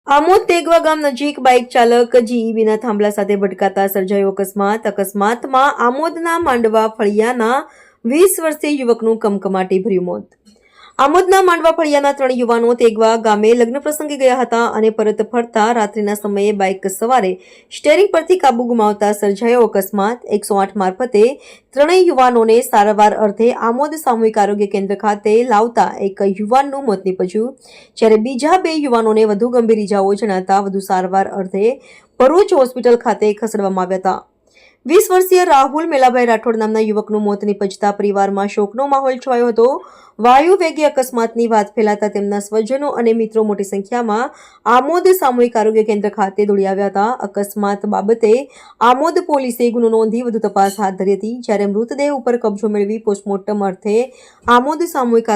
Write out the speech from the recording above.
આમોદ તેગવા ગામ નજીક બાઇક ચાલક જીઈબીના થાંભલા સાથે ભટકાતા સર્જાયો અકસ્માતમાં આમોદના માંડવા ફળિયાના 20 વર્ષીય યુવકનું કમકમાટી ભર્યું મોત. આમોદના માંડવા ફળિયાના 3 યુવાનો તેગવા ગામે લગ્ન પ્રસંગે ગયા હતા અને પરત ફરતા રાત્રિના સમયે બાઇક સવારે સ્ટેરિંગ પરથી કાબુ ગુમાવતા સર્જાયો અકસ્માત. 108 મારફતે ત્રણેય યુવાનોને સારવાર અર્થે આમોદ સામૂહિક આરોગ્ય કેન્દ્ર ખાતે લાવતા એક યુવાનનું મોત નીપજ્યું, જ્યારે બીજા 2 યુવાનોને વધુ ગંભીર ઇજાઓ જણાતા વધુ સારવાર અર્થે ભરૂચ હોસ્પિટલ ખાતે ખસેડવામાં આવ્યા હતા. 20 વર્ષીય રાહુલ મેલાભાઈ રાઠોડ નામના યુવકનું મોત નીપજતા પરિવારમાં શોકનો માહોલ છવાયો હતો. વાયુ વેગે અકસ્માતની વાત ફેલાતા તેમના સ્વજનો અને મિત્રો મોટી સંખ્યામાં આમોદ સામૂહિક આરોગ્ય કેન્દ્ર ખાતે દોડી આવ્યા હતા. અકસ્માત બાબતે આમોદ પોલીસે ગુનો નોંધી વધુ તપાસ હાથ ધરી હતી, જ્યારે મૃતદેહ ઉપર કબજો મેળવી પોસ્ટમોર્ટમ અર્થે આમોદ સામૂહિક